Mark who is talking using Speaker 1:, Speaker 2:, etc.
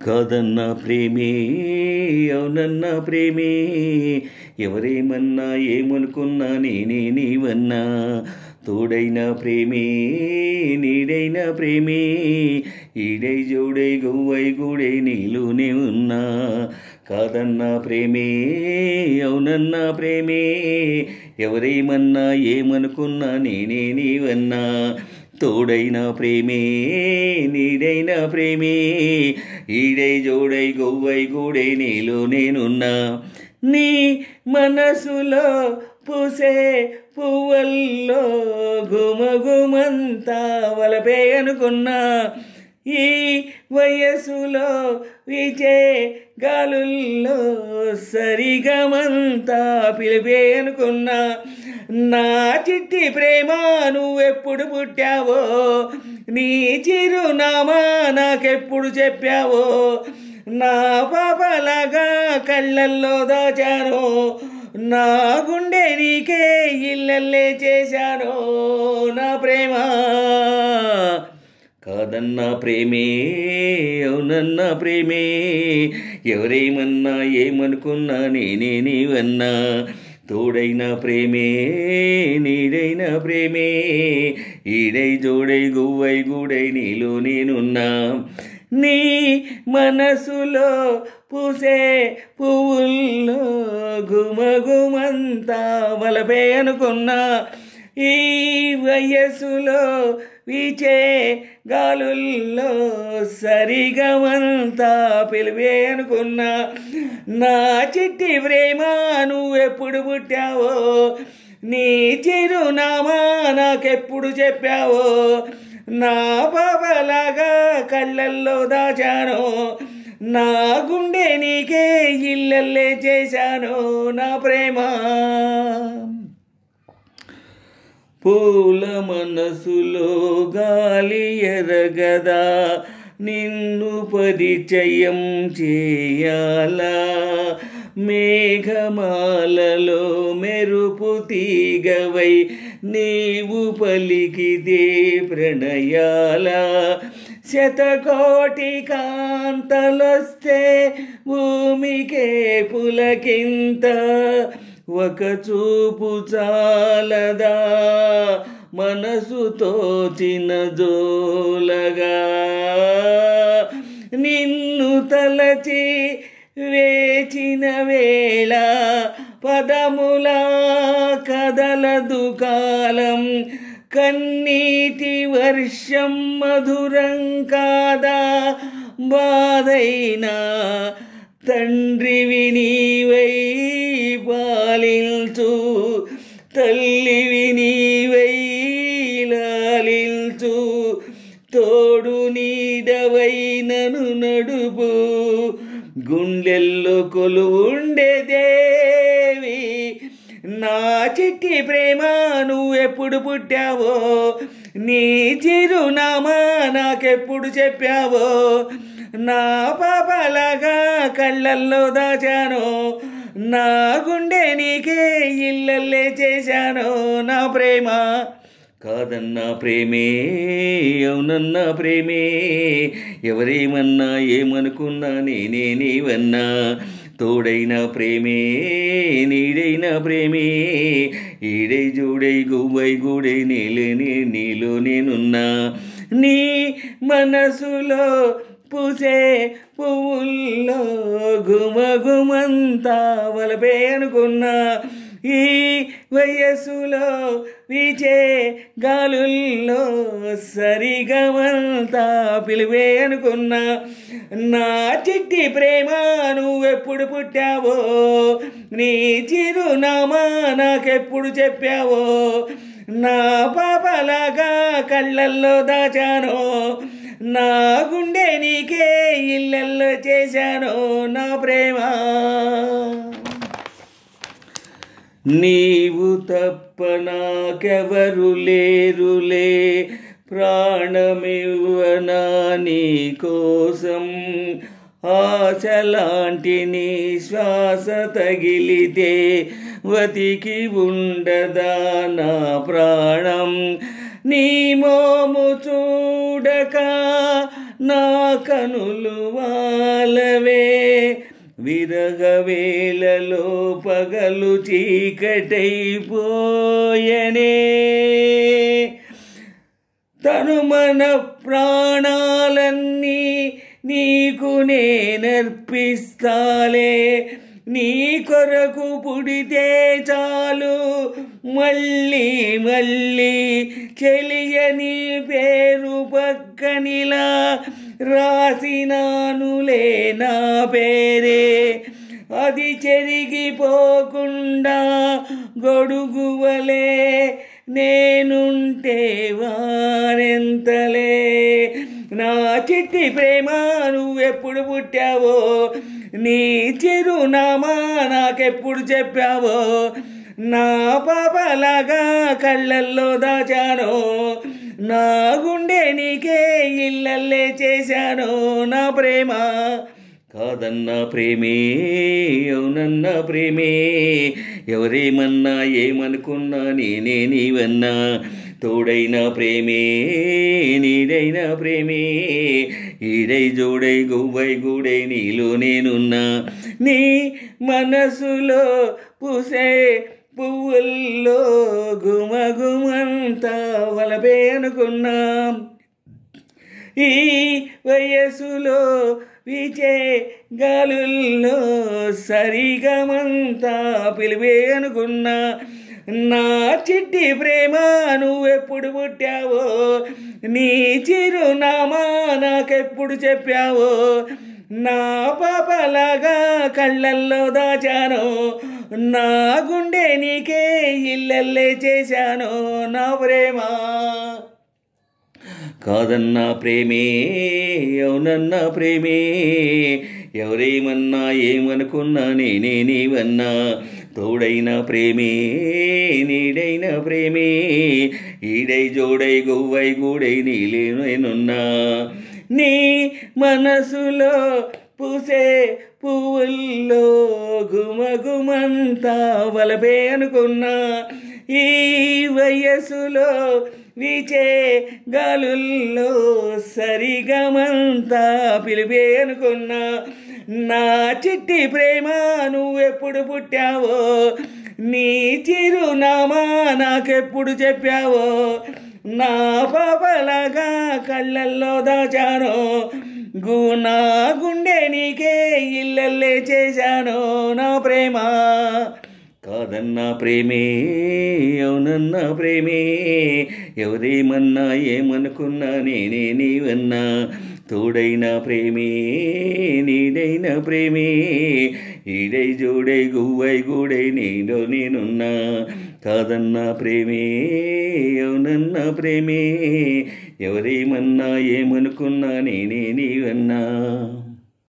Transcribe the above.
Speaker 1: కాదన్న ప్రేమే అవునన్న ప్రేమే ఎవరేమన్నా ఏమనుకున్నా నేనే నీవన్నా తోడైన ప్రేమే నీడైన ప్రేమే ఈడై జోడై గువ్వై గూడై నీలోనే ఉన్నా కాదన్న ప్రేమే అవునన్న ప్రేమే ఎవరేమన్నా ఏమనుకున్నా నేనే నీవన్నా తోడైన ప్రేమే నీడైన ప్రేమే ఈడై జోడై గొవ్వై గూడై నీలో నేనున్నా నీ మనసులో పూసే పువ్వుల్లో గుమగుమంతా వలపే అనుకున్నా ఈ వయసులో వీచే గాలుల్లో సరిగమంతా పిలిపే అనుకున్నా నా చిట్టి ప్రేమ నువ్వెప్పుడు పుట్టావో నీ చిరునామా నాకెప్పుడు చెప్పావో నా పాపలాగా కళ్ళల్లో దాచాను నా గుండె నీకే ఇల్లల్లే చేశాను నా ప్రేమ కాదన్న ప్రేమే అవునన్న ప్రేమే ఎవరేమన్నా ఏమనుకున్నా నేనే నీవన్నా తోడైన ప్రేమే నీడైన ప్రేమే ఈడై జోడై గువ్వై గూడై నీలో నేనున్నా నీ మనసులో పూసే పువ్వుల్లో గుమగుమంతా వలపే అనుకున్నా ఈ వయస్సులో వీచే గాలుల్లో సరిగమంతా పిలివే అనుకున్నా నా చిట్టి ప్రేమ నువ్వెప్పుడు పుట్టావో నీ చిరునామా నాకెప్పుడు చెప్పావో నా పాపలాగా కళ్ళల్లో దాచాను నా గుండె నీకే ఇల్లల్లే చేశాను నా ప్రేమ పూల మనసులో గాలి ఎరగదా నిన్ను పరిచయం చేయాలా మేఘమాలలో మెరుపు తీగవై నీవు పలికిదే ప్రణయాలా శతకోటి కాంతలొస్తే భూమికే పులకింత ఒక చూపు చాలదా మనసుతో చిన్నజోలగా నిన్ను తలచి వేచిన వేళ పదములా కదలదు కాలం కన్నీటి వర్షం మధురం కాదా బాధైనా తండ్రివి నీవై పాలించు తల్లివి నీవై లాలించు తోడు నీడవై నన్ను నడుపు గుండెల్లో కొలువుండే దేవి నా చిట్టి ప్రేమ నువ్వెప్పుడు పుట్టావో నీ చిరునామా నాకెప్పుడు చెప్పావో నా పాపలాగా కళ్ళల్లో దాచాను నా గుండె నీకే ఇల్లల్లే చేశాను నా ప్రేమ కాదన్న ప్రేమే అవునన్న ప్రేమే ఎవరేమన్నా ఏమనుకున్నా నేనే నీవన్నా తోడైన ప్రేమే నీడైన ప్రేమే ఈడై జోడై గువ్వై గూడై నీలో నేనున్నా నీ మనసులో పూసే పువ్వుల్లో గుమగుమంతా వలపే అనుకున్నా ఈ వయస్సులో వీచే గాలుల్లో సరిగమంతా పిలివే అనుకున్నా నా చిట్టి ప్రేమ నువ్వెప్పుడు పుట్టావో నీ చిరునామా నాకెప్పుడు చెప్పావో నా పాపలాగా కళ్ళల్లో దాచాను నా గుండె నీకే ఇల్లల్లో చేశాను నా ప్రేమ నీవు తప్ప నాకెవరు లేరులే ప్రాణమివ్వనా నీ కోసం ఆశలాంటి నీ శ్వాస తగిలితే వతికి ఉండదా నా ప్రాణం నీ మోము చూడక నా కనులు విరహ వేళలో పగలు చీకటైపోయనే తను మన ప్రాణాలన్నీ నీకు నేనర్పిస్తాలే నీ కొరకు పుడితే చాలు మళ్ళీ మళ్ళీ చెలియని పేరు పక్కనిలా రాసినానులే నా పేరే అది చెరిగిపోకుండా గొడుగువలే నేనుంటే వారెంతలే నా చిట్టి ప్రేమ నువ్వెప్పుడు పుట్టావో నీ చిరునామా నాకెప్పుడు చెప్పావో నా పాపలాగా కళ్ళల్లో దాచానో నా గుండె నీకే ఇళ్ళల్లే చేశానో నా ప్రేమ కాదన్న ప్రేమే అవునన్న ప్రేమే ఎవరేమన్నా ఏమనుకున్నా నేనే నీవన్నా తోడైన ప్రేమే నీడైన ప్రేమే ఈడై జోడై గువ్వై గూడై నీలో నేనున్నా నీ మనసులో పూసే పువ్వుల్లో గుమగుమంతా వలపే అనుకున్నా ఈ వయసులో వీచే గాలుల్లో సరిగమంతా పిలివే అనుకున్నా నా చిట్టి ప్రేమ నువ్వెప్పుడు పుట్టావో నీ చిరునామా నాకెప్పుడు చెప్పావో నా పాపలాగా కళ్ళల్లో దాచానో నా గుండె నీకే ఇళ్ళల్లే చేశానో నా ప్రేమ కాదన్నా ప్రేమే అవునన్న ప్రేమే ఎవరేమన్నా ఏమనుకున్నా నేనే నీవన్నా తోడైన ప్రేమే నీడైన ప్రేమే ఈడై జోడై గువ్వై గూడై నీలే నేనున్నా నీ మనసులో పూసే పువ్వుల్లో గుమగుమంతా వలపే అనుకున్నా ఈ వయసులో వీచే గాలుల్లో సరిగమంతా పిలిపే అనుకున్నా నా చిట్టి ప్రేమ నువ్వెప్పుడు పుట్టావో నీ చిరునామా నాకెప్పుడు చెప్పావో నా పాపలాగా కళ్ళల్లో దాచానో నా గుండె నీకే ఇళ్ళల్లే చేశానో నా ప్రేమ కాదన్నా ప్రేమే అవునన్న ప్రేమే ఎవరేమన్నా ఏమనుకున్నా నేనే నీవన్నా తోడైన ప్రేమే నీడైన ప్రేమే ఈడై జోడై గువ్వై గూడై నీలో నేనున్నా కాదన్నా ప్రేమే అవునన్న ప్రేమే ఎవరేమన్నా ఏమనుకున్నా నేనే నీవన్నా